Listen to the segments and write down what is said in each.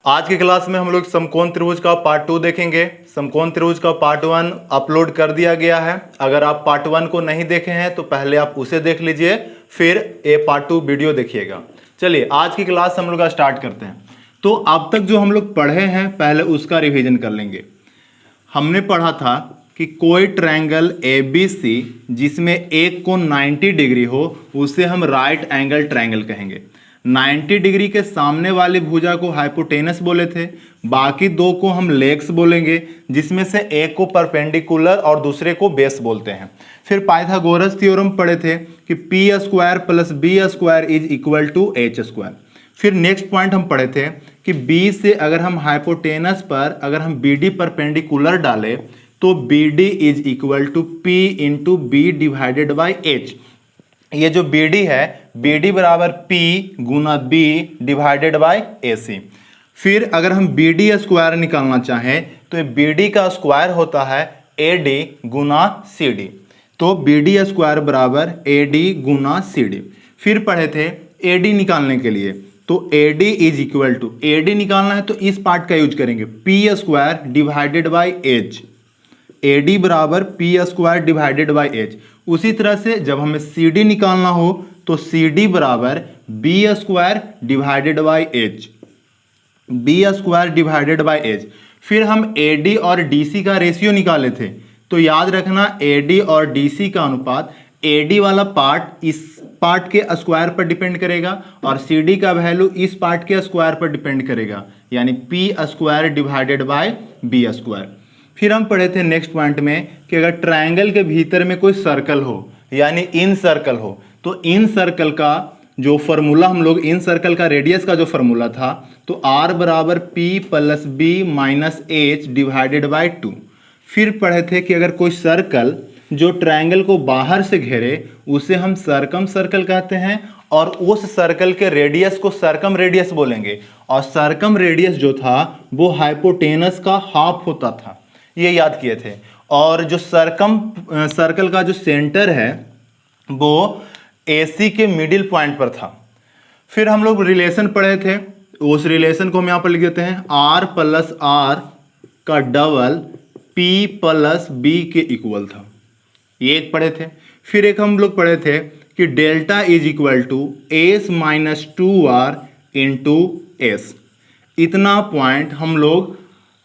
आज की क्लास में हम लोग समकोण त्रिभुज का पार्ट 2 देखेंगे। समकोण त्रिभुज का पार्ट 1 अपलोड कर दिया गया है। अगर आप पार्ट 1 को नहीं देखे हैं तो पहले आप उसे देख लीजिए, फिर ये पार्ट 2 वीडियो देखिएगा। चलिए आज की क्लास हम लोग स्टार्ट करते हैं। तो अब तक जो हम लोग पढ़े हैं पहले उसका रिवीजन कर लेंगे। हमने पढ़ा था कि कोई ट्रायंगल ABC जिसमें एक कोण 90 डिग्री हो उसे हम राइट एंगल ट्रायंगल कहेंगे। 90 डिग्री के सामने वाली भुजा को हाइपोटेनस बोले थे, बाकी दो को हम लेग्स बोलेंगे, जिसमें से एक को परपेंडिकुलर और दूसरे को बेस बोलते हैं। फिर पाइथागोरस थ्योरम पढ़े थे कि P square plus B square is equal to H square. फिर नेक्स्ट पॉइंट हम पढ़े थे कि B से अगर हम हाइपोटेनस पर अगर हम BD परपेंडिकुलर डालें तो BD is equal to P into B divided by H। ये जो BD है BD बराबर P गुना B डिवाइडेड बाई AC। फिर अगर हम BD स्क्वायर निकालना चाहें तो BD का स्क्वायर होता है AD गुना CD। तो BD स्क्वायर बराबर AD गुना CD। फिर पढ़े थे AD निकालने के लिए तो AD is equal to AD निकालना है तो इस पार्ट का यूज करेंगे P square divided by H। AD बराबर P square divided by H। उसी तरह से जब हमें CD निकालना हो तो CD बराबर B square divided by H। B square divided by H। फिर हम AD और DC का रेशियो निकाले थे तो याद रखना AD और DC का अनुपात AD वाला पार्ट इस पार्ट के स्क्वायर पर डिपेंड करेगा और CD का वैल्यू इस पार्ट के स्क्वायर पर डिपेंड करेगा, यानी P square divided by B square. फिर हम पढ़े थे नेक्स्ट पॉइंट में कि अगर ट्रायंगल के भीतर में कोई सर्कल हो यानी इन सर्कल हो तो इन सर्कल का जो फॉर्मूला हम लोग इन सर्कल का रेडियस का जो फॉर्मूला था तो R बराबर P plus B minus H divided by 2। फिर पढ़े थे कि अगर कोई सर्कल जो ट्रायंगल को बाहर से घेरे उसे हम सर्कम सर्कल कहते हैं और उस सर्कल के रेडियस को सर्कम रेडियस बोलेंगे और सर्कम रेडियस जो था वो हाइपोटेनस का हाफ होता था, ये याद किए थे। और जो सर्कम सर्कल का जो सेंटर है वो AC के मिडिल पॉइंट पर था। फिर हम लोग रिलेशन पढ़े थे, उस रिलेशन को हम यहाँ पर लिख देते हैं R प्लस R का डबल P प्लस B के इक्वल था, ये एक पढ़े थे। फिर एक हम लोग पढ़े थे कि delta is equal to S minus 2R into S. इतना पॉइंट हम लोग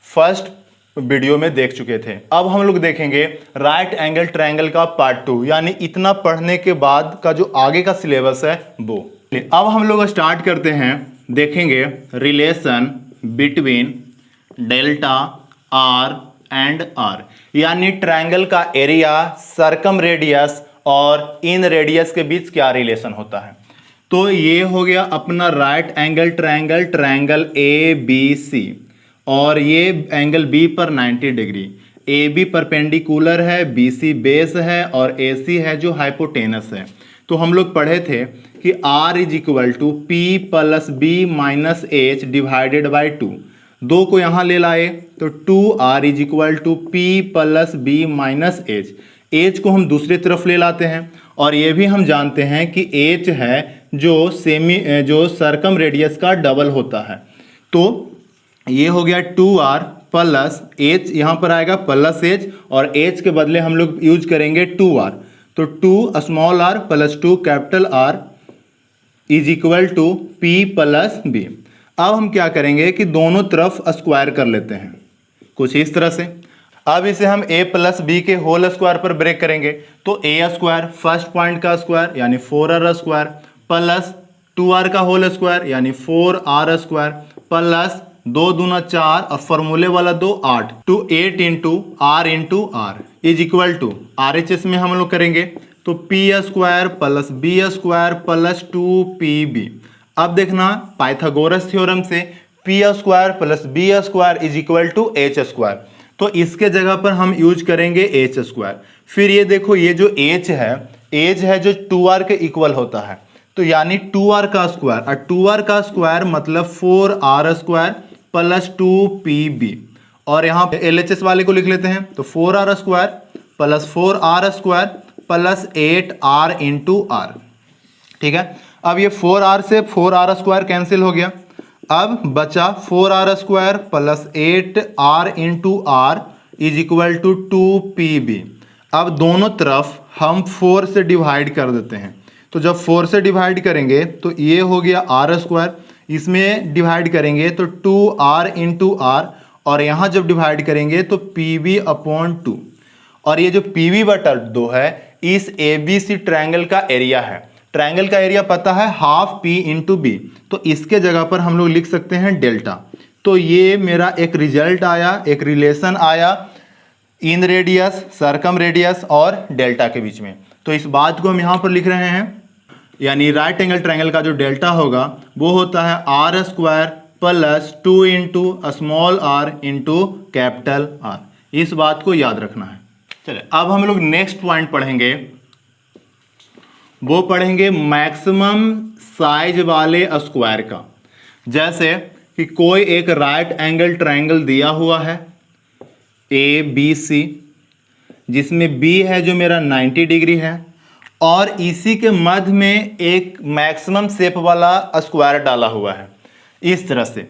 फर्स्ट वीडियो में देख चुके थे। अब हम लोग देखेंगे राइट एंगल ट्रायंगल का पार्ट 2, यानी इतना पढ़ने के बाद का जो आगे का सिलेबस है वो। अब हम लोग स्टार्ट करते हैं, देखेंगे relation between delta R and R, यानी ट्रायंगल का एरिया, सर्कम रेडियस और इन रेडियस के बीच क्या रिलेशन होता है। तो ये हो गया अपना right angle triangle, triangle ABC और ये एंगल B पर 90 डिग्री। AB परपेंडिकुलर है, BC बेस है और AC है जो हाइपोटेनस है। तो हम लोग पढ़े थे कि R is equal to P plus B minus H divided by 2। दो को यहाँ ले लाए तो 2R is equal to P plus B minus H। H को हम दूसरी तरफ ले लाते हैं और ये भी हम जानते हैं कि H है जो सर्कम रेडियस का डबल होता है। तो ये हो गया 2R प्लस H, यहाँ पर आएगा प्लस H और H के बदले हम लोग यूज करेंगे 2R। तो 2 small r plus 2 capital R is equal to P plus B। अब हम क्या करेंगे कि दोनों तरफ स्क्वायर कर लेते हैं कुछ इस तरह से। अब इसे हम A प्लस B के होल स्क्वायर पर ब्रेक करेंगे तो A स्क्वायर फर्स्ट पॉइंट का स्क्वायर यानी 4R स्क्वायर प्लस 2R का होल स्क्वायर यानी 4R स्क्वायर प्लस 2 दूना 4 और फॉर्मूले वाला 2 8 two 8 into R is equal to RHS में हम लोग करेंगे तो P square plus B square plus 2PB। अब देखना पाइथागोरस थ्योरम से P square plus B square is equal to H square, तो इसके जगह पर हम यूज करेंगे H स्क्वायर। फिर ये देखो ये जो H है जो 2R के इक्वल होता है, तो यानी 2R का स्क्वायर और 2R का स्क्वायर मतलब 4R स्क्वायर प्लस 2PB। और यहाँ पे LHS वाले को लिख लेते हैं तो 4R square plus 4R square plus 8R into R। ठीक है, अब ये 4R से 4R स्क्वायर कैंसिल हो गया। अब बचा 4r² plus 8r into R is equal to 2pb। अब दोनों तरफ हम 4 से डिवाइड कर देते हैं, तो जब 4 से डिवाइड करेंगे तो ये हो गया r², इसमें डिवाइड करेंगे तो 2r इंटू आर, और यहाँ जब डिवाइड करेंगे तो pb अपॉन 2। और ये जो pb बटा 2 है इस ABC ट्रायंगल का एरिया है। ट्रायंगल का एरिया पता है हाफ p इंटू बी, तो इसके जगह पर हम लोग लिख सकते हैं डेल्टा। तो ये मेरा एक रिजल्ट आया, एक रिलेशन आया इन रेडियस, सरकम रेडियस और डेल्टा के बीच में। तो इस बात को हम यहाँ पर लिख रहे हैं, यानी राइट एंगल ट्रायंगल का जो डेल्टा होगा वो होता है r² plus 2 into small r into capital R। इस बात को याद रखना है। चलिए अब हम लोग नेक्स्ट पॉइंट पढ़ेंगे, वो पढ़ेंगे मैक्सिमम साइज वाले स्क्वायर का। जैसे कि कोई एक राइट एंगल ट्रायंगल दिया हुआ है ABC, जिसमें B है जो मेरा 90 डिग्री है, और इसी के मध्य में एक मैक्सिमम शेप वाला स्क्वायर डाला हुआ है इस तरह से।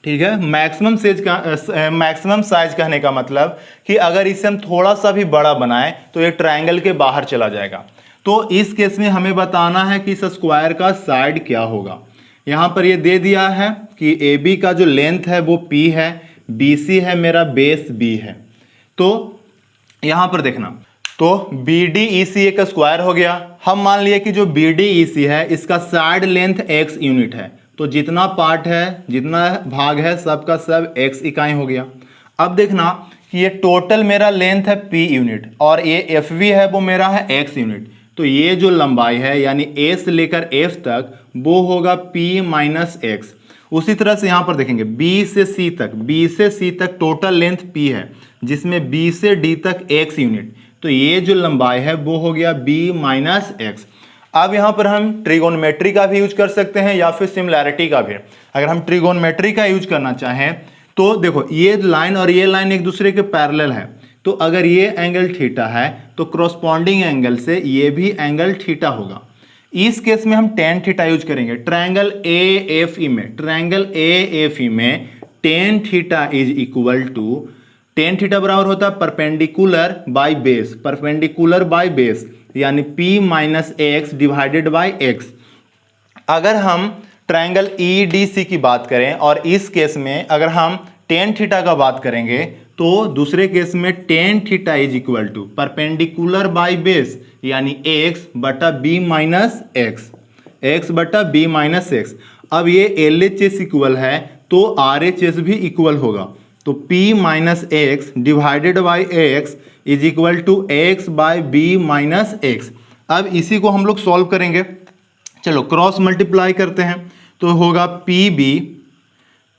ठीक है, मैक्सिमम साइज कहने का मतलब कि अगर इसे हम थोड़ा सा भी बड़ा बनाएं तो ये ट्रायंगल के बाहर चला जाएगा। तो इस केस में हमें बताना है कि इस स्क्वायर का साइड क्या होगा। यहाँ पर ये दे दिया है कि AB का जो लेंथ है वो P है, BC है मेरा बेस B है। तो यहाँ पर देखना, तो BDEC एक स्क्वायर हो गया। हम मान लिए कि जो BDEC है इसका साइड लेंथ x यूनिट है, तो जितना पार्ट है, जितना भाग है, सबका सब x इकाई हो गया। अब देखना कि ये टोटल मेरा लेंथ है p यूनिट और ये FV है वो मेरा है x यूनिट। तो ये जो लंबाई है यानी A से लेकर F तक वो होगा p माइनस x। उसी तरह से यहाँ पर देखेंगे B से C तक टोटल लेंथ p है, जिसमें B से D तक x यूनिट। तो ये जो लंबाई है वो हो गया b माइनस एक्स। अब यहाँ पर हम ट्रिगोनोमेट्री का भी यूज कर सकते हैं या फिर सिमिलैरिटी का भी। अगर हम ट्रिगोनोमेट्री का यूज करना चाहें तो देखो ये लाइन और ये लाइन एक दूसरे के पैरेलल है, तो अगर ये एंगल थीटा है तो क्रॉसपॉन्डिंग एंगल से ये भी एंगल थीटा होगा। इस केस में हम टेन थीटा यूज करेंगे। ट्रायंगल AFE में tan theta is equal to, tan theta बराबर होता है परपेंडिकुलर बाय बेस यानी p minus x divided by x। अगर हम ट्रायंगल EDC की बात करें और इस केस में अगर हम टेन थीटा का बात करेंगे तो दूसरे केस में tan theta is equal to perpendicular by base यानी x बटा b माइनस x। अब ये LHS इक्वल है तो RHS भी इक्वल होगा, तो p minus x divided by x is equal to x by B minus x. अब इसी को हम लोग सॉल्व करेंगे। चलो क्रॉस मल्टीप्लाई करते हैं, तो होगा PB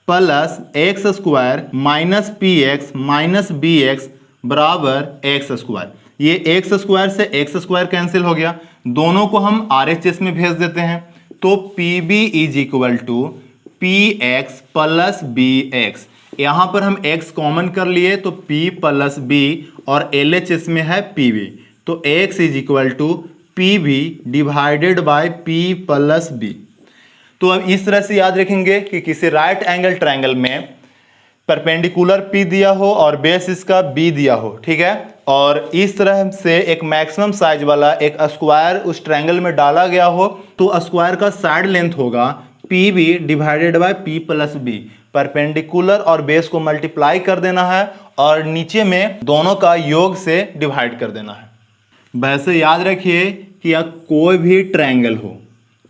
plus x square minus PX minus BX बराबर एक्स स्क्वायर। ये एक्स स्क्वायर से एक्स स्क्वायर कैंसिल हो गया, दोनों को हम RHS में भेज देते हैं। तो PB is equal to PX plus BX। यहाँ पर हम x कॉमन कर लिए तो p प्लस b और LHS में है PB, तो x is equal to PB divided by p plus b। तो अब इस तरह से याद रखेंगे कि किसी राइट एंगल ट्रायंगल में परपेंडिकुलर p दिया हो और बेस इसका b दिया हो, ठीक है, और इस तरह से एक मैक्सिमम साइज वाला एक स्क्वायर उस ट्रायंगल में डाला गया हो तो स्क्वायर का साइड लेंथ होगा PB divided by p plus b। Perpendicular और बेस को मल्टीप्लाई कर देना है और नीचे में दोनों का योग से डिवाइड कर देना है। वैसे याद रखिए कि कोई भी ट्रायंगल हो,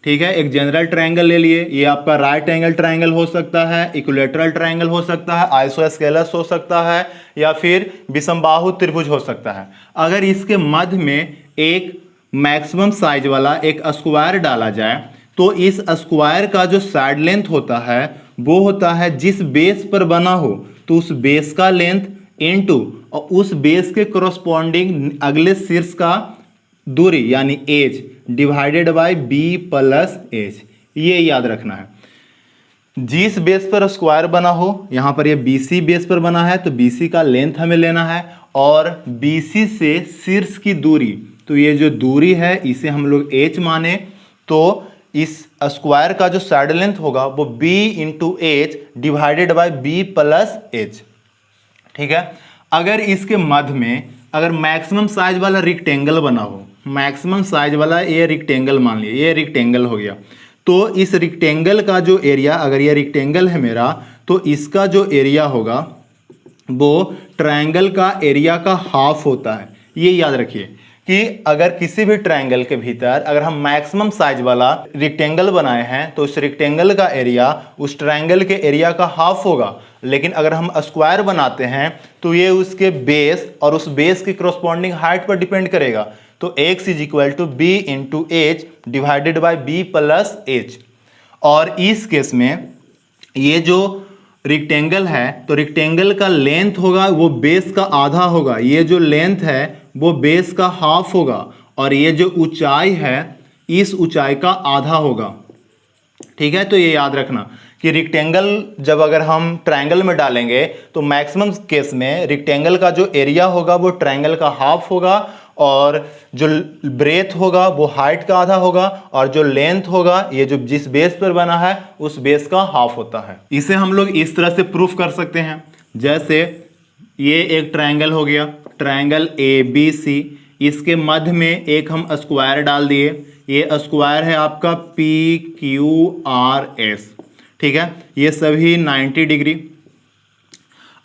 ठीक है, एक जनरल ट्रायंगल ले लिए, ये आपका राइट एंगल ट्रायंगल हो सकता है, इक्विलैटरल ट्रायंगल हो सकता है, आइसोस्केलस हो सकता है या फिर विषमबाहु त्रिभुज हो सकता है। अगर इसके मध्य में एक मैक्सिमम साइज वाला एक स्क्वायर डाला जाए तो इस स्क्वायर का जो साइड लेंथ होता है वो होता है जिस बेस पर बना हो तो उस बेस का लेंथ इनटू और उस बेस के कोरस्पॉन्डिंग अगले शीर्ष का दूरी यानी H divided by b plus H. ये याद रखना है। जिस बेस पर स्क्वायर बना हो, यहाँ पर ये BC बेस पर बना है तो BC का लेंथ हमें लेना है और BC से शीर्ष की दूरी, तो ये जो दूरी है इसे हम लोग h माने, तो इस स्क्वायर का जो साइड लेंथ होगा वो b into H divided by B plus H. ठीक है, अगर इसके मध्य में अगर मैक्सिमम साइज वाला रेक्टेंगल बना हो, मैक्सिमम साइज वाला ये रेक्टेंगल मान लिया, ये रेक्टेंगल हो गया, तो इस रेक्टेंगल का जो एरिया, अगर ये रेक्टेंगल है मेरा, तो इसका जो एरिया होगा वो ट्रायंगल का एरिया का हाफ होता है। ये याद रखिए कि अगर किसी भी ट्रायंगल के भीतर अगर हम मैक्सिमम साइज वाला रेक्टेंगल बनाए हैं तो उस रेक्टेंगल का एरिया उस ट्रायंगल के एरिया का हाफ होगा। लेकिन अगर हम स्क्वायर बनाते हैं तो ये उसके बेस और उस बेस की करस्पॉन्डिंग हाइट पर डिपेंड करेगा। तो x is equal to B into H divided by B plus H. और इस केस में ये जो रेक्टेंगल है तो रेक्टेंगल का लेंथ होगा वो बेस का आधा होगा, ये जो लेंथ है वो बेस का हाफ होगा, और ये जो ऊंचाई है इस ऊंचाई का आधा होगा। ठीक है, तो ये याद रखना कि रेक्टेंगल जब अगर हम ट्रायंगल में डालेंगे तो मैक्सिमम केस में रेक्टेंगल का जो एरिया होगा वो ट्रायंगल का हाफ होगा, और जो ब्रेथ होगा वो हाइट का आधा होगा, और जो लेंथ होगा ये जो जिस बेस पर बना है उस बेस का हाफ होता है। इसे हम लोग इस तरह से प्रूफ कर सकते हैं, जैसे ये एक ट्रायंगल हो गया, ट्रायंगल ABC, इसके मध्य में एक हम स्क्वायर डाल दिए, ये स्क्वायर है आपका PQRS। ठीक है, ये सभी 90 डिग्री।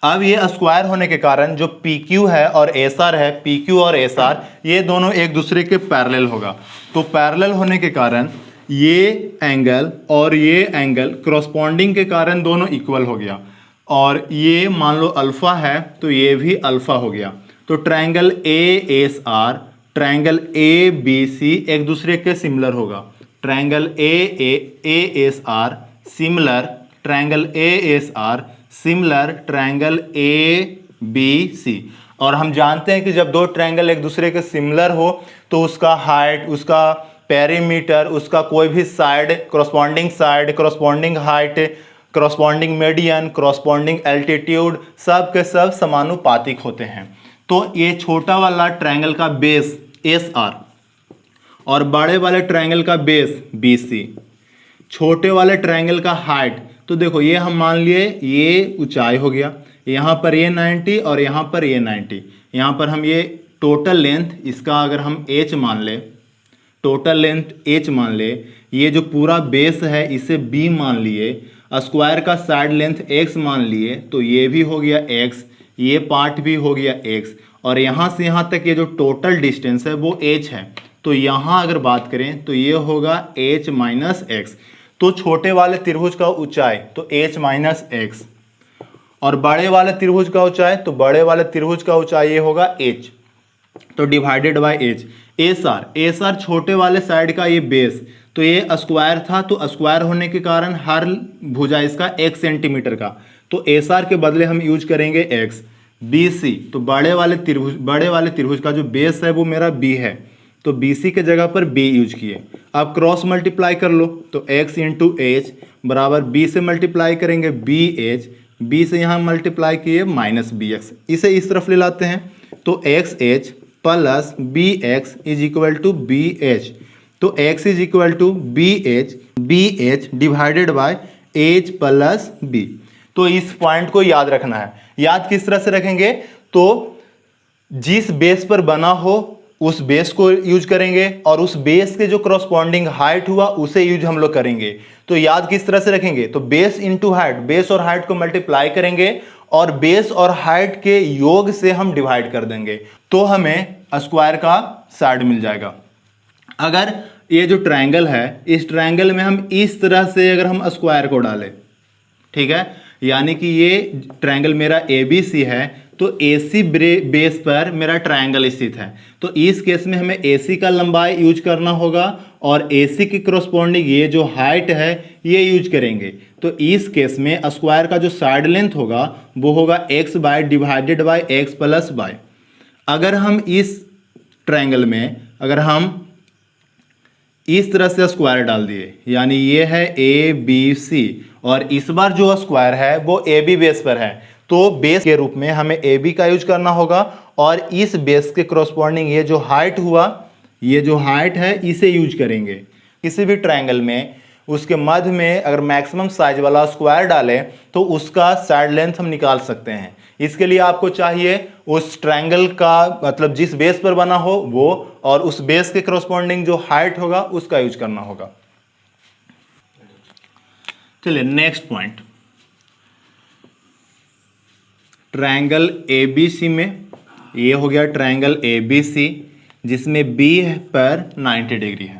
अब ये स्क्वायर होने के कारण जो PQ है और SR है, PQ और SR ये दोनों एक दूसरे के पैरेलल होगा। तो पैरेलल होने के कारण ये एंगल और ये एंगल करस्पॉन्डिंग के कारण दोनों इक्वल हो गया, और ये मान लो अल्फा है तो ये भी अल्फा हो गया। तो ट्रायंगल ASR ट्रायंगल ABC एक दूसरे के सिमिलर होगा। Triangle ASR similar triangle ASR similar triangle ABC। और हम जानते हैं कि जब दो ट्रायंगल एक दूसरे के सिमिलर हो तो उसका हाइट, उसका पेरीमीटर, उसका कोई भी side, corresponding height, corresponding median, corresponding altitude, सब के सब समानुपातिक होते हैं। तो ये छोटा वाला ट्रायंगल का बेस SR और बड़े वाले ट्रायंगल का बेस BC, छोटे वाले ट्रायंगल का हाइट, तो देखो ये हम मान लिए ये ऊंचाई हो गया, यहाँ पर ये 90 और यहाँ पर ये 90, यहाँ पर हम ये टोटल लेंथ इसका अगर हम H मान ले, टोटल लेंथ H मान ले, ये जो पूरा बेस है इसे B मान लिए, स्क्वायर का साइड लेंथ X मान लिए, तो ये भी हो गया X, ये पार्ट भी हो गया X, और यहाँ से यहाँ तक ये जो टोटल डिस्टेंस है वो H है। तो यहाँ अगर बात करें तो ये होगा H माइनस एक्स। तो छोटे वाले त्रिभुज का ऊंचाई तो H माइनस एक्स, और बड़े वाले त्रिभुज का ऊंचाई तो बड़े वाले त्रिभुज का ऊंचाई ये होगा H, तो डिवाइडेड बाय H। एसआर छोटे वाले साइड का ये बेस, तो ये स्क्वायर था तो स्क्वायर होने के कारण हर भुजा इसका 1 सेंटीमीटर का, तो एसआर के बदले हम यूज करेंगे x। BC तो बड़े वाले त्रिभुज का जो बेस है वो मेरा B है, तो BC के जगह पर B यूज किए। अब क्रॉस मल्टीप्लाई कर लो, तो x इंटू एच बराबर B से मल्टीप्लाई करेंगे BH, B से यहाँ मल्टीप्लाई किए माइनस BX, इसे इस तरफ ले लाते हैं, तो XH plus BX is equal to BH, तो x is equal to BH divided by H plus B। तो इस पॉइंट को याद रखना है। याद किस तरह से रखेंगे, तो जिस बेस पर बना हो उस बेस को यूज करेंगे, और उस बेस के जो करस्पॉन्डिंग हाइट हुआ उसे यूज हम लोग करेंगे। तो याद किस तरह से रखेंगे, तो बेस इंटू हाइट, बेस और हाइट को मल्टीप्लाई करेंगे और बेस और हाइट के योग से हम डिवाइड कर देंगे, तो हमें स्क्वायर का साइड मिल जाएगा। अगर ये जो ट्रायंगल है, इस ट्रायंगल में हम इस तरह से अगर हम स्क्वायर को डालें, ठीक है, यानी कि ये ट्रायंगल मेरा ABC है, तो AC बेस पर मेरा ट्रायंगल स्थित है, तो इस केस में हमें AC का लंबाई यूज करना होगा और AC की करस्पॉन्डिंग ये जो हाइट है ये यूज करेंगे। तो इस केस में स्क्वायर का जो साइड लेंथ होगा वो होगा x by divided by x plus by. अगर हम इस ट्रायंगल में अगर हम इस तरह से स्क्वायर डाल दिए, यानी ये है ABC, और इस बार जो स्क्वायर है वो AB बेस पर है, तो बेस के रूप में हमें AB का यूज करना होगा, और इस बेस के करस्पॉन्डिंग ये जो हाइट हुआ, ये जो हाइट है इसे यूज करेंगे। किसी भी ट्रायंगल में उसके मध्य में अगर मैक्सिमम साइज वाला स्क्वायर डालें तो उसका साइड लेंथ हम निकाल सकते हैं। इसके लिए आपको चाहिए उस ट्रायंगल का मतलब जिस बेस पर बना हो वो, और उस बेस के करस्पॉन्डिंग जो हाइट होगा उसका यूज करना होगा। चलिए नेक्स्ट पॉइंट, ट्रायंगल ABC में, ये हो गया ट्रायंगल ABC जिसमें B पर 90 डिग्री है।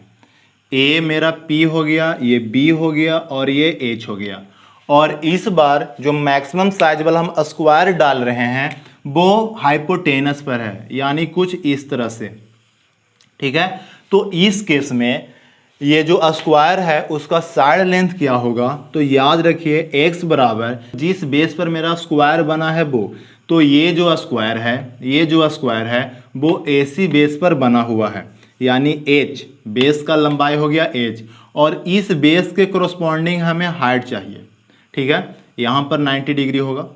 A मेरा P हो गया, ये B हो गया और ये H हो गया। और इस बार जो मैक्सिमम साइज वाला हम स्क्वायर डाल रहे हैं वो हाइपोटेनस पर है, यानी कुछ इस तरह से, ठीक है। तो इस केस में ये जो स्क्वायर है उसका साइड लेंथ क्या होगा, तो याद रखिए x बराबर जिस बेस पर मेरा स्क्वायर बना है वो, तो ये जो स्क्वायर है वो AC बेस पर बना हुआ है, यानी h बेस का लंबाई हो गया h, और इस बेस के कोरस्पॉन्डिंग हमें हाइट चाहिए, ठीक है। यहाँ पर 90 डिग्री होगा।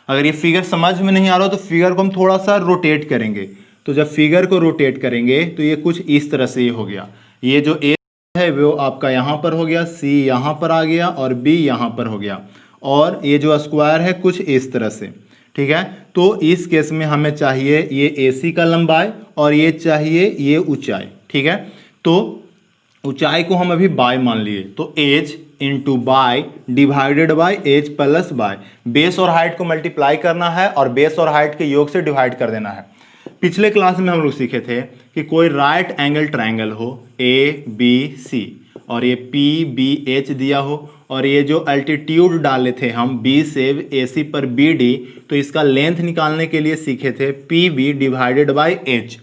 अगर ये फिगर समझ में नहीं आ रहा तो फिगर को हम थोड़ा सा रोटेट करेंगे, तो जब फिगर को रोटेट करेंगे तो ये कुछ इस तरह से ये हो गया। ये जो ए है वो आपका यहाँ पर हो गया, सी यहाँ पर आ गया और बी यहाँ पर हो गया, और ये जो स्क्वायर है कुछ इस तरह से, ठीक है। तो इस केस में हमें चाहिए ये AC का लंबाई और ये चाहिए ये ऊंचाई, ठीक है। तो ऊंचाई को हम अभी बाय मान लिए, तो h into by divided by h plus by, base और हाइट को मल्टीप्लाई करना है और बेस और हाइट के योग से डिवाइड कर देना है। पिछले क्लास में हम लोग सीखे थे कि कोई राइट एंगल ट्रायंगल हो ABC और ये PBH दिया हो, और ये जो अल्टीट्यूड डाले थे हम B से AC पर BD, तो इसका लेंथ निकालने के लिए सीखे थे PB डिवाइडेड बाय H,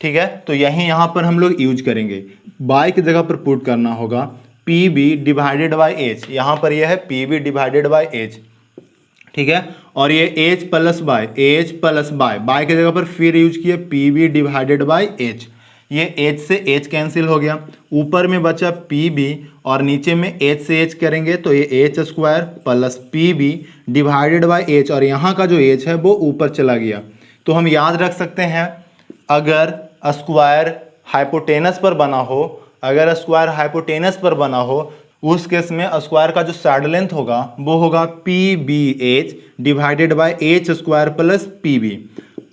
ठीक है। तो यही यहाँ पर हम लोग यूज करेंगे, बाय की जगह पर पुट करना होगा PB डिवाइडेड बाय H, यहाँ पर यह है PB डिवाइडेड बाय H, ठीक है। और ये H प्लस बाय बाय की जगह पर फिर यूज किए PB डिवाइडेड बाय H, ये H से H कैंसिल हो गया, ऊपर में बचा PB और नीचे में H से H करेंगे तो ये H square plus PB divided by H, और यहाँ का जो H है वो ऊपर चला गया। तो हम याद रख सकते हैं अगर स्क्वायर हाइपोटेनस पर बना हो, उस केस में स्क्वायर का जो साइड लेंथ होगा वो होगा PBH divided by H square plus PB।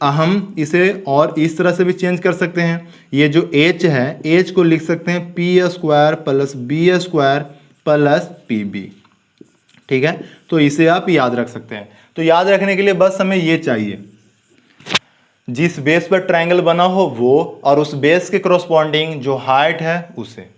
हम इसे और इस तरह से भी चेंज कर सकते हैं, ये जो H है H को लिख सकते हैं P square plus B square plus PB, ठीक है। तो इसे आप याद रख सकते हैं। तो याद रखने के लिए बस हमें ये चाहिए, जिस बेस पर ट्रायंगल बना हो वो, और उस बेस के करस्पॉन्डिंग जो हाइट है उसे।